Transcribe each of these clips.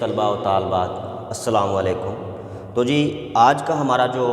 طلباء و طالبات السلام علیکم۔ تو جی آج کا ہمارا جو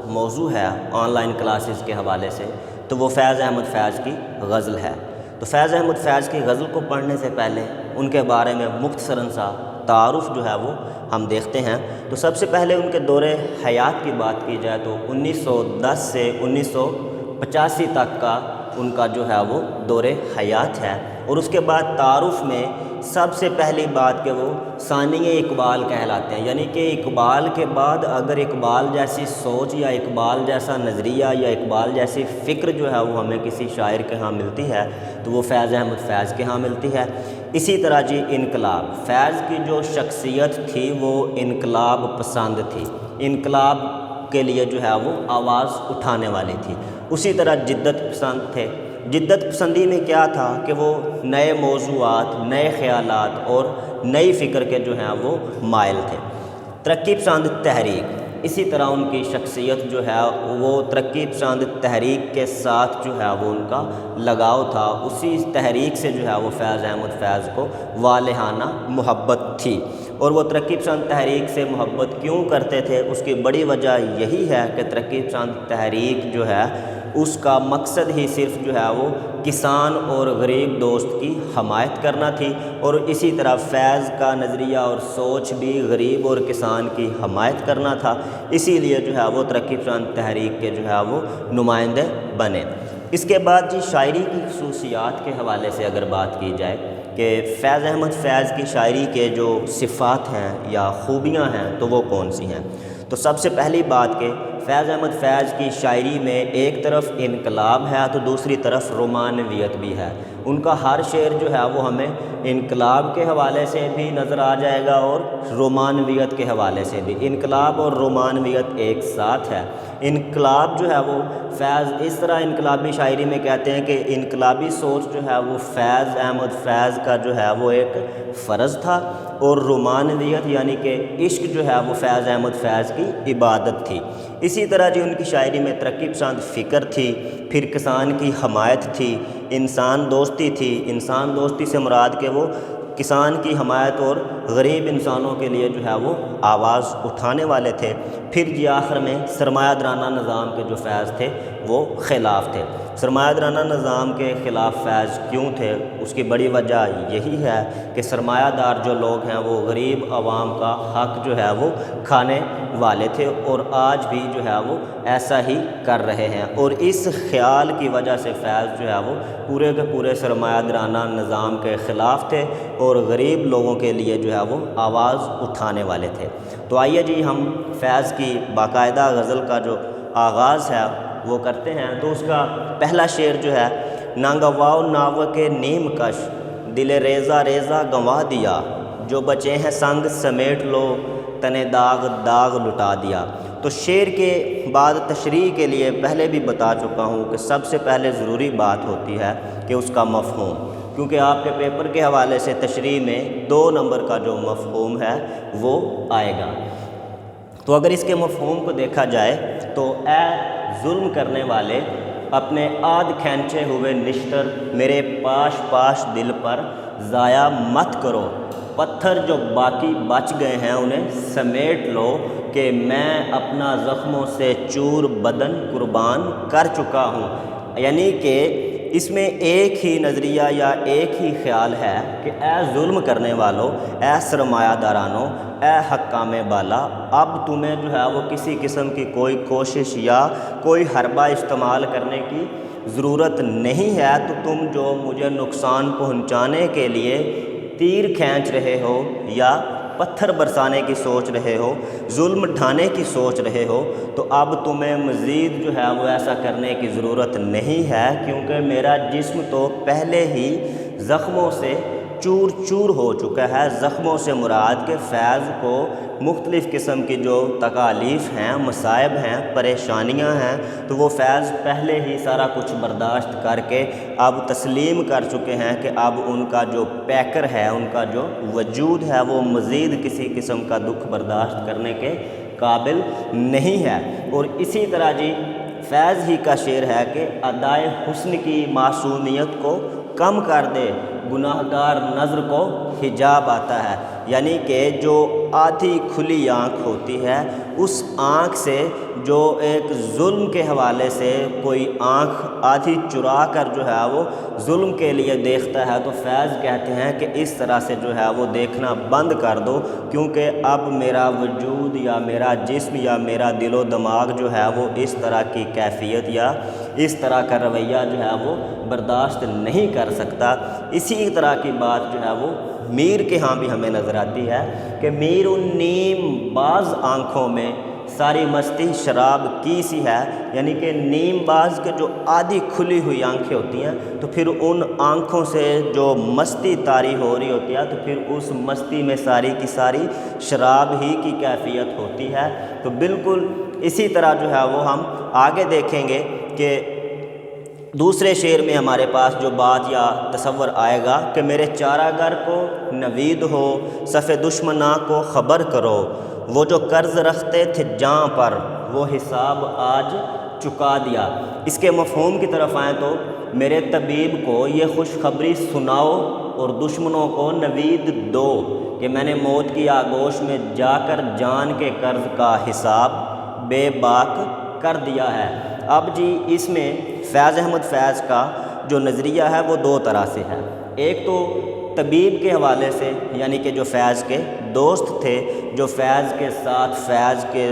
موضوع ہے آن لائن کلاسز کے حوالے سے تو وہ فیض احمد فیض کی غزل ہے۔ تو فیض احمد فیض کی غزل کو پڑھنے سے پہلے ان کے بارے میں مختصراً سا تعارف جو ہے وہ ہم دیکھتے ہیں۔ تو سب سے پہلے ان کے دور حیات کی بات کی جائے تو 1910 سے 1985 تک کا ان کا جو ہے وہ دور حیات ہے، اور اس کے بعد تعارف میں سب سے پہلی بات کہ وہ ثانی اقبال کہلاتے ہیں، یعنی کہ اقبال کے بعد اگر اقبال جیسی سوچ یا اقبال جیسا نظریہ یا اقبال جیسی فکر جو ہے وہ ہمیں کسی شاعر کے ہاں ملتی ہے تو وہ فیض احمد فیض کے ہاں ملتی ہے۔ اسی طرح جی انقلاب، فیض کی جو شخصیت تھی وہ انقلاب پسند تھی، انقلاب کے لیے جو ہے وہ آواز اٹھانے والی تھی۔ اسی طرح جدت پسند تھے۔ جدت پسندی میں کیا تھا کہ وہ نئے موضوعات، نئے خیالات اور نئی فکر کے جو ہیں وہ مائل تھے۔ ترقی پسند تحریک، اسی طرح ان کی شخصیت جو ہے وہ ترقی پسند تحریک کے ساتھ جو ہے وہ ان کا لگاؤ تھا، اسی تحریک سے جو ہے وہ فیض احمد فیض کو والہانہ محبت تھی۔ اور وہ ترقی پسند تحریک سے محبت کیوں کرتے تھے؟ اس کی بڑی وجہ یہی ہے کہ ترقی پسند تحریک جو ہے اس کا مقصد ہی صرف جو ہے وہ کسان اور غریب دوست کی حمایت کرنا تھی، اور اسی طرح فیض کا نظریہ اور سوچ بھی غریب اور کسان کی حمایت کرنا تھا، اسی لیے جو ہے وہ ترقی پسند تحریک کے جو ہے وہ نمائندے بنے۔ اس کے بعد جی شاعری کی خصوصیات کے حوالے سے اگر بات کی جائے کہ فیض احمد فیض کی شاعری کے جو صفات ہیں یا خوبیاں ہیں تو وہ کون سی ہیں؟ تو سب سے پہلی بات کہ فیض احمد فیض کی شاعری میں ایک طرف انقلاب ہے تو دوسری طرف رومانویت بھی ہے۔ ان کا ہر شعر جو ہے وہ ہمیں انقلاب کے حوالے سے بھی نظر آ جائے گا اور رومانویت کے حوالے سے بھی۔ انقلاب اور رومانویت ایک ساتھ ہے۔ انقلاب جو ہے وہ فیض اس طرح انقلابی شاعری میں کہتے ہیں کہ انقلابی سوچ جو ہے وہ فیض احمد فیض کا جو ہے وہ ایک فرض تھا، اور رومانویت یعنی کہ عشق جو ہے وہ فیض احمد فیض کی عبادت تھی۔ اسی طرح جی ان کی شاعری میں ترقی پسند فکر تھی، پھر کسان کی حمایت تھی، انسان دوستی تھی۔ انسان دوستی سے مراد کہ وہ کسان کی حمایت اور غریب انسانوں کے لیے جو ہے وہ آواز اٹھانے والے تھے۔ پھر جی آخر میں سرمایہ دارانہ نظام کے جو فیض تھے وہ خلاف تھے۔ سرمایہ دارانہ نظام کے خلاف فیض کیوں تھے؟ اس کی بڑی وجہ یہی ہے کہ سرمایہ دار جو لوگ ہیں وہ غریب عوام کا حق جو ہے وہ کھانے والے تھے، اور آج بھی جو ہے وہ ایسا ہی کر رہے ہیں، اور اس خیال کی وجہ سے فیض جو ہے وہ پورے کے پورے سرمایہ دارانہ نظام کے خلاف تھے اور غریب لوگوں کے لیے جو ہے وہ آواز اٹھانے والے تھے۔ تو آئیے جی ہم فیض کی باقاعدہ غزل کا جو آغاز ہے وہ کرتے ہیں۔ تو اس کا پہلا شعر جو ہے نانگواؤ ناو کے نیم کش، دل ریزہ ریزہ گنوا دیا، جو بچے ہیں سنگ سمیٹ لو، تنے داغ داغ لٹا دیا۔ تو شعر کے بعد تشریح کے لیے پہلے بھی بتا چکا ہوں کہ سب سے پہلے ضروری بات ہوتی ہے کہ اس کا مفہوم، کیونکہ آپ کے پیپر کے حوالے سے تشریح میں 2 نمبر کا جو مفہوم ہے وہ آئے گا۔ تو اگر اس کے مفہوم کو دیکھا جائے تو اے ظلم کرنے والے، اپنے آدھ کھینچے ہوئے نشتر میرے پاش پاش دل پر ضائع مت کرو، پتھر جو باقی بچ گئے ہیں انہیں سمیٹ لو، کہ میں اپنا زخموں سے چور بدن قربان کر چکا ہوں۔ یعنی کہ اس میں ایک ہی نظریہ یا ایک ہی خیال ہے کہ اے ظلم کرنے والوں، اے سرمایہ دارانوں، اے حکام بالا، اب تمہیں جو ہے وہ کسی قسم کی کوئی کوشش یا کوئی حربہ استعمال کرنے کی ضرورت نہیں ہے، تو تم جو مجھے نقصان پہنچانے کے لیے تیر کھینچ رہے ہو یا پتھر برسانے کی سوچ رہے ہو، ظلم ڈھانے کی سوچ رہے ہو، تو اب تمہیں مزید جو ہے وہ ایسا کرنے کی ضرورت نہیں ہے، کیونکہ میرا جسم تو پہلے ہی زخموں سے چور چور ہو چکا ہے۔ زخموں سے مراد کہ فیض کو مختلف قسم کی جو تکالیف ہیں، مصائب ہیں، پریشانیاں ہیں، تو وہ فیض پہلے ہی سارا کچھ برداشت کر کے اب تسلیم کر چکے ہیں کہ اب ان کا جو پیکر ہے، ان کا جو وجود ہے وہ مزید کسی قسم کا دکھ برداشت کرنے کے قابل نہیں ہے۔ اور اسی طرح جی فیض ہی کا شعر ہے کہ ادائے حسن کی معصومیت کو کم کر دے، گناہگار نظر کو حجاب آتا ہے، یعنی کہ جو آدھی کھلی آنکھ ہوتی ہے اس آنکھ سے جو ایک ظلم کے حوالے سے کوئی آنکھ آدھی چرا کر جو ہے وہ ظلم کے لیے دیکھتا ہے، تو فیض کہتے ہیں کہ اس طرح سے جو ہے وہ دیکھنا بند کر دو، کیونکہ اب میرا وجود یا میرا جسم یا میرا دل و دماغ جو ہے وہ اس طرح کی کیفیت یا اس طرح کا رویہ جو ہے وہ برداشت نہیں کر سکتا۔ اسی طرح کی بات جو ہے وہ میر کے ہاں بھی ہمیں نظر آتی ہے کہ میر ان نیم باز آنکھوں میں ساری مستی شراب کی سی ہے، یعنی کہ نیم باز کے جو آدھی کھلی ہوئی آنکھیں ہوتی ہیں تو پھر ان آنکھوں سے جو مستی طاری ہو رہی ہوتی ہے تو پھر اس مستی میں ساری کی ساری شراب ہی کی کیفیت ہوتی ہے۔ تو بالکل اسی طرح جو ہے وہ ہم آگے دیکھیں گے کہ دوسرے شعر میں ہمارے پاس جو بات یا تصور آئے گا کہ میرے چارہ گر کو نوید ہو، صف دشمناں کو خبر کرو، وہ جو قرض رکھتے تھے جاں پر وہ حساب آج چکا دیا۔ اس کے مفہوم کی طرف آئیں تو میرے طبیب کو یہ خوشخبری سناؤ اور دشمنوں کو نوید دو کہ میں نے موت کی آغوش میں جا کر جان کے قرض کا حساب بے باک کر دیا ہے۔ اب جی اس میں فیض احمد فیض کا جو نظریہ ہے وہ دو طرح سے ہے، ایک تو طبیب کے حوالے سے، یعنی کہ جو فیض کے دوست تھے، جو فیض کے ساتھ فیض کے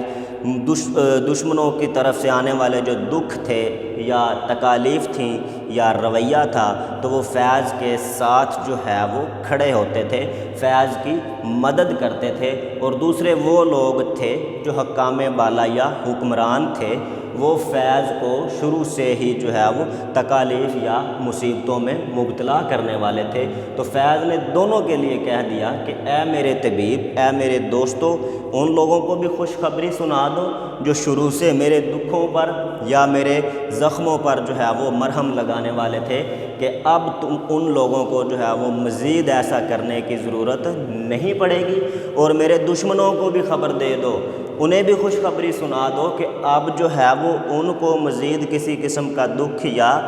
دشمنوں کی طرف سے آنے والے جو دکھ تھے یا تکالیف تھیں یا رویہ تھا تو وہ فیض کے ساتھ جو ہے وہ کھڑے ہوتے تھے، فیض کی مدد کرتے تھے، اور دوسرے وہ لوگ تھے جو حکام بالا یا حکمران تھے، وہ فیض کو شروع سے ہی جو ہے وہ تکالیف یا مصیبتوں میں مبتلا کرنے والے تھے۔ تو فیض نے دونوں کے لیے کہہ دیا کہ اے میرے طبیب، اے میرے دوستو، ان لوگوں کو بھی خوشخبری سنا دو جو شروع سے میرے دکھوں پر یا میرے زخموں پر جو ہے وہ مرہم لگانے والے تھے کہ اب تم ان لوگوں کو جو ہے وہ مزید ایسا کرنے کی ضرورت نہیں پڑے گی، اور میرے دشمنوں کو بھی خبر دے دو، انہیں بھی خوشخبری سنا دو کہ اب جو ہے وہ ان کو مزید کسی قسم کا دکھ یا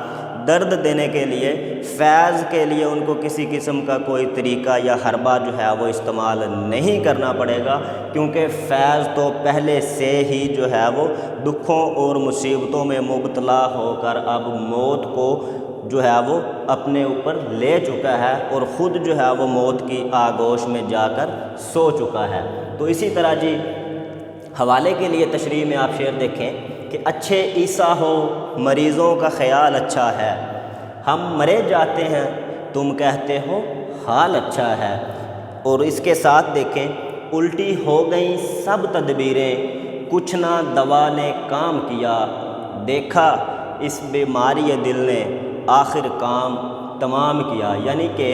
درد دینے کے لیے فیض کے لیے ان کو کسی قسم کا کوئی طریقہ یا حربہ جو ہے وہ استعمال نہیں کرنا پڑے گا، کیونکہ فیض تو پہلے سے ہی جو ہے وہ دکھوں اور مصیبتوں میں مبتلا ہو کر اب موت کو جو ہے وہ اپنے اوپر لے چکا ہے اور خود جو ہے وہ موت کی آغوش میں جا کر سو چکا ہے۔ تو اسی طرح جی حوالے کے لیے تشریح میں آپ شعر دیکھیں کہ اچھے عیسیٰ ہو مریضوں کا خیال اچھا ہے، ہم مرے جاتے ہیں تم کہتے ہو حال اچھا ہے، اور اس کے ساتھ دیکھیں الٹی ہو گئیں سب تدبیریں کچھ نہ دوا نے کام کیا، دیکھا اس بیماری دل نے آخر کام تمام کیا۔ یعنی کہ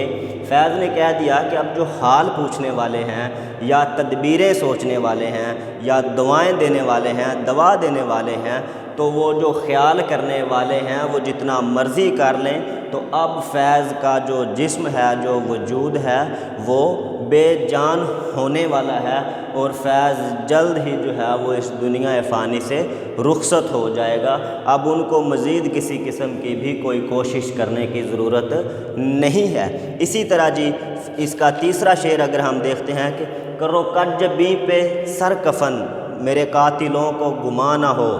فیض نے کہہ دیا کہ اب جو حال پوچھنے والے ہیں یا تدبیریں سوچنے والے ہیں یا دعائیں دینے والے ہیں، دوا دینے والے ہیں، تو وہ جو خیال کرنے والے ہیں وہ جتنا مرضی کر لیں، تو اب فیض کا جو جسم ہے، جو وجود ہے، وہ بے جان ہونے والا ہے اور فیض جلد ہی جو ہے وہ اس دنیا فانی سے رخصت ہو جائے گا۔ اب ان کو مزید کسی قسم کی بھی کوئی کوشش کرنے کی ضرورت نہیں ہے۔ اسی طرح جی اس کا تیسرا شعر اگر ہم دیکھتے ہیں کہ کرو کج بی پہ سر کفن میرے قاتلوں کو گما نہ ہو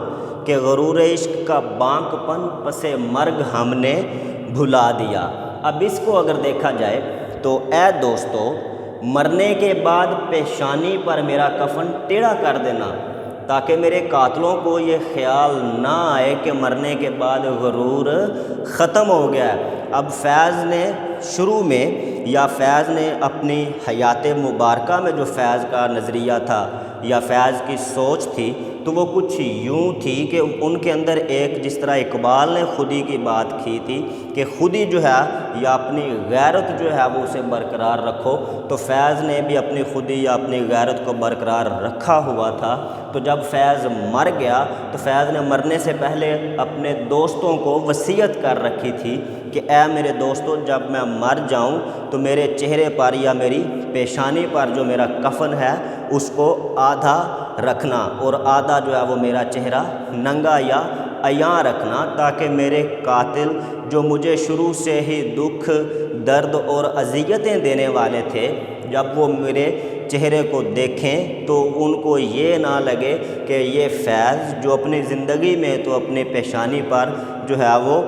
کہ غرور عشق کا بانک پن پس مرگ ہم نے بھلا دیا۔ اب اس کو اگر دیکھا جائے تو اے دوستو، مرنے کے بعد پیشانی پر میرا کفن ٹیڑھا کر دینا تاکہ میرے قاتلوں کو یہ خیال نہ آئے کہ مرنے کے بعد غرور ختم ہو گیا ہے۔ اب فیض نے شروع میں یا فیض نے اپنی حیات مبارکہ میں جو فیض کا نظریہ تھا یا فیض کی سوچ تھی تو وہ کچھ یوں تھی کہ ان کے اندر ایک، جس طرح اقبال نے خودی کی بات کی تھی کہ خودی جو ہے یا اپنی غیرت جو ہے وہ اسے برقرار رکھو، تو فیض نے بھی اپنی خودی یا اپنی غیرت کو برقرار رکھا ہوا تھا۔ تو جب فیض مر گیا تو فیض نے مرنے سے پہلے اپنے دوستوں کو وصیت کر رکھی تھی کہ اے میرے دوستو، جب میں مر جاؤں تو میرے چہرے پر یا میری پیشانی پر جو میرا کفن ہے اس کو آدھا رکھنا اور آدھا جو ہے وہ میرا چہرہ ننگا یا عیاں رکھنا، تاکہ میرے قاتل جو مجھے شروع سے ہی دکھ درد اور اذیتیں دینے والے تھے، جب وہ میرے چہرے کو دیکھیں تو ان کو یہ نہ لگے کہ یہ فیض جو اپنی زندگی میں تو اپنی پیشانی پر جو ہے وہ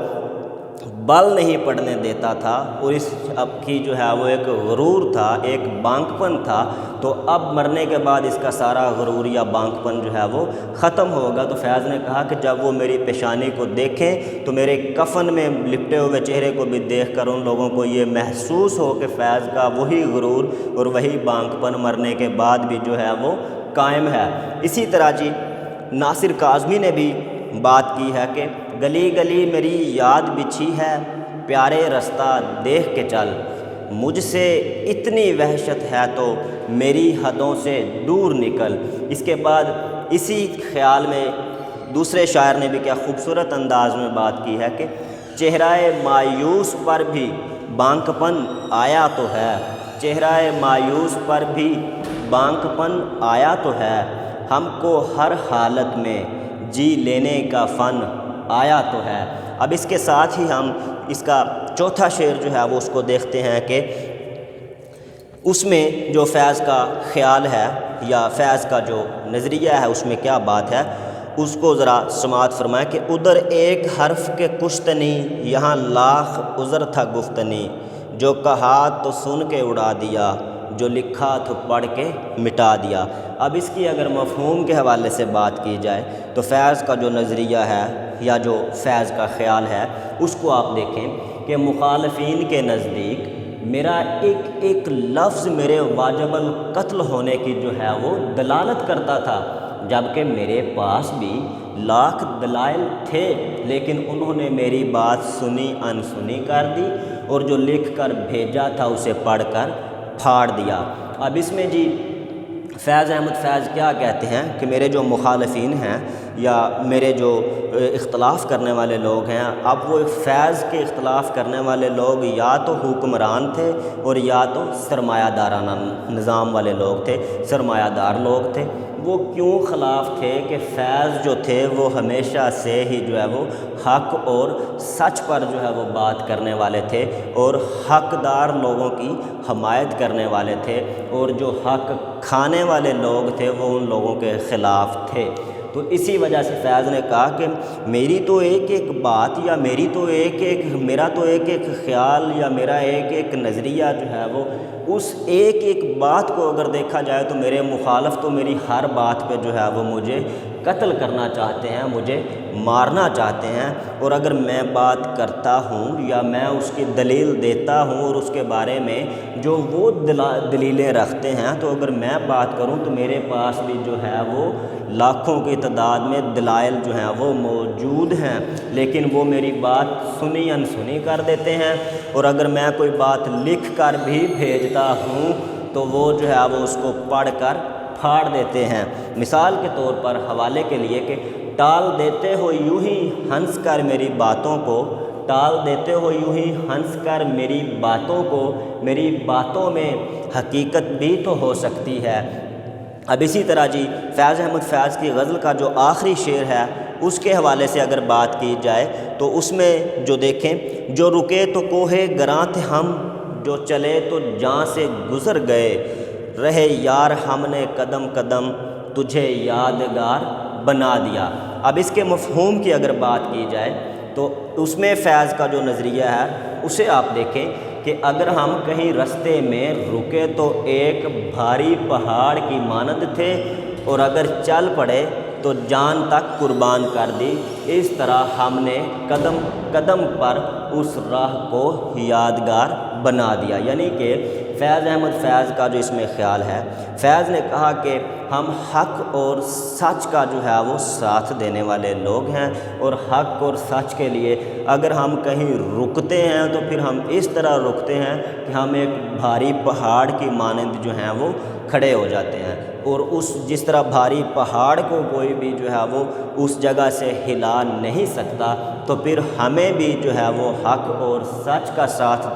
بل نہیں پڑنے دیتا تھا، اور اس اب کی جو ہے وہ ایک غرور تھا، ایک بانکپن تھا، تو اب مرنے کے بعد اس کا سارا غرور یا بانکپن جو ہے وہ ختم ہوگا۔ تو فیض نے کہا کہ جب وہ میری پیشانی کو دیکھیں تو میرے کفن میں لپٹے ہوئے چہرے کو بھی دیکھ کر ان لوگوں کو یہ محسوس ہو کہ فیض کا وہی غرور اور وہی بانکپن مرنے کے بعد بھی جو ہے وہ قائم ہے۔ اسی طرح جی ناصر کاظمی نے بھی بات کی ہے کہ گلی گلی میری یاد بچھی ہے، پیارے رستہ دیکھ کے چل، مجھ سے اتنی وحشت ہے تو میری حدوں سے دور نکل۔ اس کے بعد اسی خیال میں دوسرے شاعر نے بھی کیا خوبصورت انداز میں بات کی ہے کہ چہرہ مایوس پر بھی بانکپن آیا تو ہے، چہرہ مایوس پر بھی بانکپن آیا تو ہے، ہم کو ہر حالت میں جی لینے کا فن آیا تو ہے۔ اب اس کے ساتھ ہی ہم اس کا چوتھا شعر جو ہے وہ اس کو دیکھتے ہیں کہ اس میں جو فیض کا خیال ہے یا فیض کا جو نظریہ ہے اس میں کیا بات ہے، اس کو ذرا سماعت فرمائیں کہ ادھر ایک حرف کے کشتنی، یہاں لاکھ عذر تھا گفتنی، جو کہا تو سن کے اڑا دیا، جو لکھا تو پڑھ کے مٹا دیا۔ اب اس کی اگر مفہوم کے حوالے سے بات کی جائے تو فیض کا جو نظریہ ہے یا جو فیض کا خیال ہے اس کو آپ دیکھیں کہ مخالفین کے نزدیک میرا ایک ایک لفظ میرے واجب القتل ہونے کی جو ہے وہ دلالت کرتا تھا، جبکہ میرے پاس بھی لاکھ دلائل تھے، لیکن انہوں نے میری بات سنی انسنی کر دی اور جو لکھ کر بھیجا تھا اسے پڑھ کر پھاڑ دیا۔ اب اس میں جی فیض احمد فیض کیا کہتے ہیں کہ میرے جو مخالفین ہیں یا میرے جو اختلاف کرنے والے لوگ ہیں، اب وہ فیض کے اختلاف کرنے والے لوگ یا تو حکمران تھے اور یا تو سرمایہ دارانہ نظام والے لوگ تھے، سرمایہ دار لوگ تھے۔ وہ کیوں خلاف تھے کہ فیض جو تھے وہ ہمیشہ سے ہی جو ہے وہ حق اور سچ پر جو ہے وہ بات کرنے والے تھے اور حقدار لوگوں کی حمایت کرنے والے تھے، اور جو حق کھانے والے لوگ تھے وہ ان لوگوں کے خلاف تھے۔ تو اسی وجہ سے فیض نے کہا کہ میری تو ایک ایک بات یا میرا تو ایک ایک خیال یا میرا ایک ایک نظریہ جو ہے وہ اس ایک ایک بات کو اگر دیکھا جائے تو میرے مخالف تو میری ہر بات پہ جو ہے وہ مجھے قتل کرنا چاہتے ہیں، مجھے مارنا چاہتے ہیں، اور اگر میں بات کرتا ہوں یا میں اس کی دلیل دیتا ہوں اور اس کے بارے میں جو وہ دلیلیں رکھتے ہیں تو اگر میں بات کروں تو میرے پاس بھی جو ہے وہ لاکھوں کی تعداد میں دلائل جو ہیں وہ موجود ہیں، لیکن وہ میری بات سنی انسنی کر دیتے ہیں، اور اگر میں کوئی بات لکھ کر بھی بھیجتا ہوں تو وہ جو ہے وہ اس کو پڑھ کر پھاڑ دیتے ہیں۔ مثال کے طور پر حوالے کے لیے کہ ٹال دیتے ہو یوں ہی ہنس کر میری باتوں کو، ٹال دیتے ہو یوں ہی ہنس کر میری باتوں کو، میری باتوں میں حقیقت بھی تو ہو سکتی ہے۔ اب اسی طرح جی فیض احمد فیض کی غزل کا جو آخری شعر ہے اس کے حوالے سے اگر بات کی جائے تو اس میں جو دیکھیں، جو رکے تو کوہ گراں تھے ہم، جو چلے تو جاں سے گزر گئے، رہے یار ہم نے قدم قدم تجھے یادگار بنا دیا۔ اب اس کے مفہوم کی اگر بات کی جائے تو اس میں فیض کا جو نظریہ ہے اسے آپ دیکھیں کہ اگر ہم کہیں رستے میں رکے تو ایک بھاری پہاڑ کی مانند تھے، اور اگر چل پڑے تو جان تک قربان کر دی، اس طرح ہم نے قدم قدم پر اس راہ کو یادگار بنا دیا۔ یعنی کہ فیض احمد فیض کا جو اس میں خیال ہے، فیض نے کہا کہ ہم حق اور سچ کا جو ہے وہ ساتھ دینے والے لوگ ہیں، اور حق اور سچ کے لیے اگر ہم کہیں رکتے ہیں تو پھر ہم اس طرح رکتے ہیں کہ ہم ایک بھاری پہاڑ کی مانند جو ہیں وہ کھڑے ہو جاتے ہیں، اور جس طرح بھاری پہاڑ کو کوئی بھی جو ہے وہ اس جگہ سے ہلا نہیں سکتا، تو پھر ہمیں بھی جو ہے وہ حق اور سچ کا ساتھ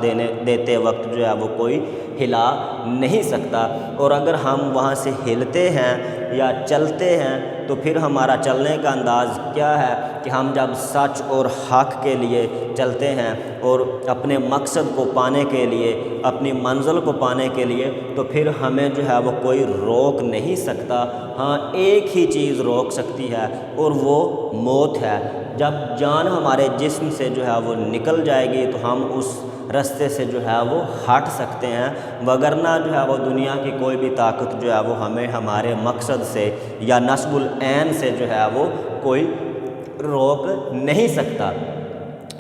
دیتے وقت جو ہے وہ کوئی ہلا نہیں سکتا۔ اور اگر ہم وہاں سے ہلتے ہیں یا چلتے ہیں تو پھر ہمارا چلنے کا انداز کیا ہے کہ ہم جب سچ اور حق کے لیے چلتے ہیں اور اپنے مقصد کو پانے کے لیے، اپنی منزل کو پانے کے لیے، تو پھر ہمیں جو ہے وہ کوئی روک نہیں سکتا۔ ہاں، ایک ہی چیز روک سکتی ہے اور وہ موت ہے۔ جب جان ہمارے جسم سے جو ہے وہ نکل جائے گی تو ہم اس رستے سے جو ہے وہ ہٹ سکتے ہیں، وگرنہ جو ہے وہ دنیا کی کوئی بھی طاقت جو ہے وہ ہمیں ہمارے مقصد سے یا نصب العین سے جو ہے وہ کوئی روک نہیں سکتا۔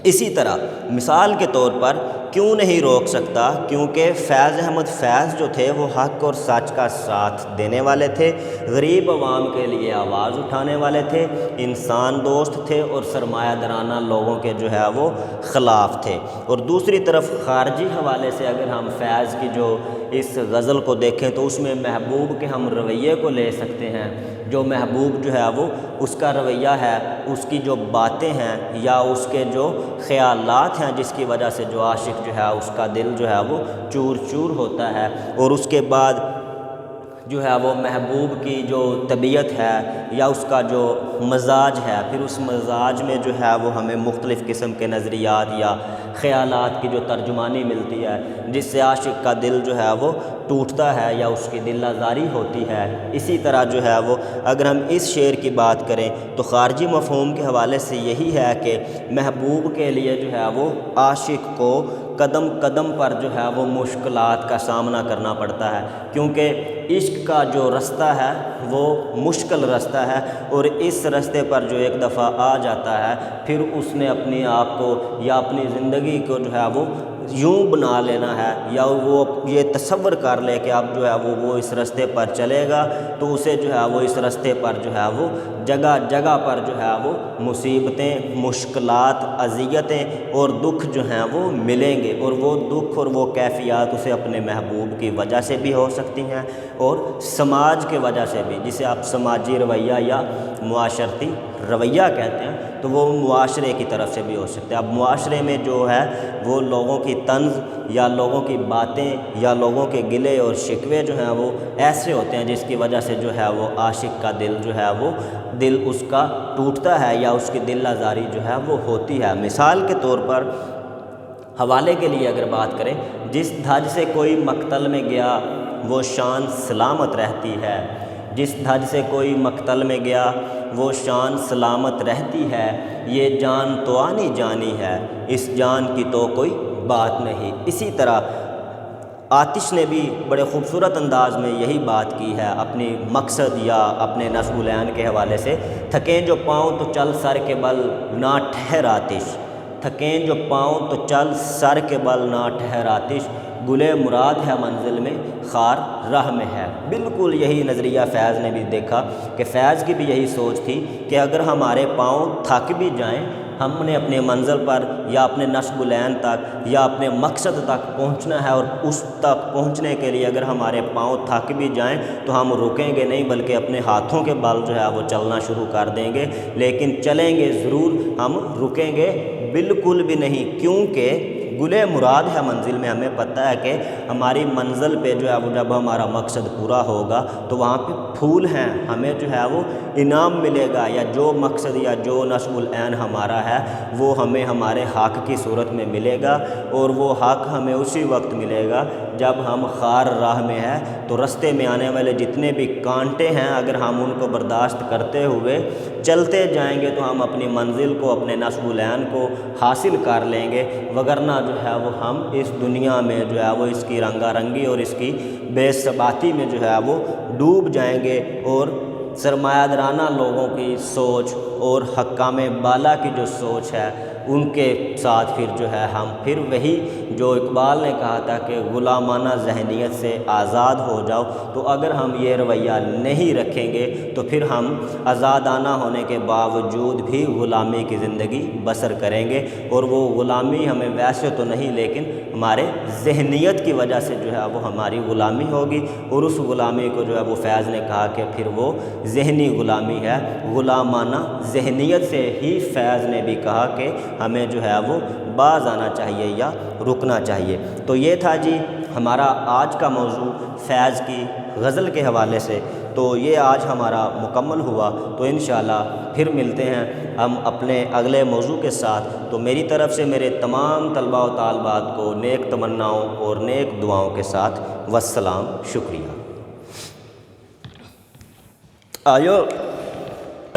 اسی طرح مثال کے طور پر کیوں نہیں روک سکتا؟ کیونکہ فیض احمد فیض جو تھے وہ حق اور سچ کا ساتھ دینے والے تھے، غریب عوام کے لیے آواز اٹھانے والے تھے، انسان دوست تھے اور سرمایہ دارانہ لوگوں کے جو ہے وہ خلاف تھے۔ اور دوسری طرف خارجی حوالے سے اگر ہم فیض کی جو اس غزل کو دیکھیں تو اس میں محبوب کے ہم رویے کو لے سکتے ہیں۔ جو محبوب جو ہے وہ اس کا رویہ ہے، اس کی جو باتیں ہیں یا اس کے جو خیالات ہیں جس کی وجہ سے جو عاشق جو ہے اس کا دل جو ہے وہ چور چور ہوتا ہے، اور اس کے بعد جو ہے وہ محبوب کی جو طبیعت ہے یا اس کا جو مزاج ہے، پھر اس مزاج میں جو ہے وہ ہمیں مختلف قسم کے نظریات یا خیالات کی جو ترجمانی ملتی ہے جس سے عاشق کا دل جو ہے وہ ٹوٹتا ہے یا اس کی دل آزاری ہوتی ہے۔ اسی طرح جو ہے وہ اگر ہم اس شعر کی بات کریں تو خارجی مفہوم کے حوالے سے یہی ہے کہ محبوب کے لیے جو ہے وہ عاشق کو قدم قدم پر جو ہے وہ مشکلات کا سامنا کرنا پڑتا ہے، کیونکہ عشق کا جو رستہ ہے وہ مشکل رستہ ہے، اور اس رستے پر جو ایک دفعہ آ جاتا ہے پھر اس نے اپنے آپ کو یا اپنی زندگی کو جو ہے وہ یوں بنا لینا ہے یا وہ یہ تصور کر لے کہ اب جو ہے وہ اس رستے پر چلے گا تو اسے جو ہے وہ اس رستے پر جو ہے وہ جگہ جگہ پر جو ہے وہ مصیبتیں، مشکلات، اذیتیں اور دکھ جو ہیں وہ ملیں گے، اور وہ دکھ اور وہ کیفیات اسے اپنے محبوب کی وجہ سے بھی ہو سکتی ہیں اور سماج کے وجہ سے بھی، جسے آپ سماجی رویہ یا معاشرتی رویہ کہتے ہیں، تو وہ معاشرے کی طرف سے بھی ہو سکتے ہیں۔ اب معاشرے میں جو ہے وہ لوگوں کی طنز یا لوگوں کی باتیں یا لوگوں کے گلے اور شکوے جو ہیں وہ ایسے ہوتے ہیں جس کی وجہ سے جو ہے وہ عاشق کا دل جو ہے وہ دل اس کا ٹوٹتا ہے یا اس کی دل آزاری جو ہے وہ ہوتی ہے۔ مثال کے طور پر حوالے کے لیے اگر بات کریں، جس دھج سے کوئی مقتل میں گیا وہ شان سلامت رہتی ہے، جس دھج سے کوئی مقتل میں گیا وہ شان سلامت رہتی ہے، یہ جان تو آنی جانی ہے، اس جان کی تو کوئی بات نہیں۔ اسی طرح آتش نے بھی بڑے خوبصورت انداز میں یہی بات کی ہے اپنی مقصد یا اپنے نصب العین کے حوالے سے، تھکیں جو پاؤں تو چل سر کے بل نہ ٹھہر آتش، تھکیں جو پاؤں تو چل سر کے بل نہ ٹھہر آتش، گلے مراد ہے منزل میں خار راہ میں ہے۔ بالکل یہی نظریہ فیض نے بھی دیکھا کہ فیض کی بھی یہی سوچ تھی کہ اگر ہمارے پاؤں تھک بھی جائیں، ہم نے اپنے منزل پر یا اپنے نصب العین تک یا اپنے مقصد تک پہنچنا ہے، اور اس تک پہنچنے کے لیے اگر ہمارے پاؤں تھک بھی جائیں تو ہم رکیں گے نہیں بلکہ اپنے ہاتھوں کے بل جو ہے وہ چلنا شروع کر دیں گے، لیکن چلیں گے ضرور، ہم رکیں گے بالکل بھی نہیں، کیونکہ گلے مراد ہے منزل میں ہمیں پتہ ہے کہ ہماری منزل پہ جو ہے وہ جب ہمارا مقصد پورا ہوگا تو وہاں پہ پھول ہیں، ہمیں جو ہے وہ انعام ملے گا، یا جو مقصد یا جو نصب العین ہمارا ہے وہ ہمیں ہمارے حق کی صورت میں ملے گا، اور وہ حق ہمیں اسی وقت ملے گا جب ہم خار راہ میں ہیں۔ تو رستے میں آنے والے جتنے بھی کانٹے ہیں اگر ہم ان کو برداشت کرتے ہوئے چلتے جائیں گے تو ہم اپنی منزل کو، اپنے نصب العین کو حاصل کر لیں گے، وگرنہ جو ہے وہ ہم اس دنیا میں جو ہے وہ اس کی رنگا رنگی اور اس کی بے ثباتی میں جو ہے وہ ڈوب جائیں گے، اور سرمایہ دارانہ لوگوں کی سوچ اور حکام بالا کی جو سوچ ہے ان کے ساتھ پھر جو ہے ہم پھر وہی جو اقبال نے کہا تھا کہ غلامانہ ذہنیت سے آزاد ہو جاؤ، تو اگر ہم یہ رویہ نہیں رکھیں گے تو پھر ہم آزادانہ ہونے کے باوجود بھی غلامی کی زندگی بسر کریں گے، اور وہ غلامی ہمیں ویسے تو نہیں لیکن ہمارے ذہنیت کی وجہ سے جو ہے وہ ہماری غلامی ہوگی، اور اس غلامی کو جو ہے وہ فیض نے کہا کہ پھر وہ ذہنی غلامی ہے، غلامانہ ذہنیت سے ہی فیض نے بھی کہا کہ ہمیں جو ہے وہ باز آنا چاہیے یا رکنا چاہیے۔ تو یہ تھا جی ہمارا آج کا موضوع فیض کی غزل کے حوالے سے، تو یہ آج ہمارا مکمل ہوا، تو انشاءاللہ پھر ملتے ہیں ہم اپنے اگلے موضوع کے ساتھ۔ تو میری طرف سے میرے تمام طلباء و طالبات کو نیک تمناؤں اور نیک دعاؤں کے ساتھ والسلام، شکریہ۔ آیو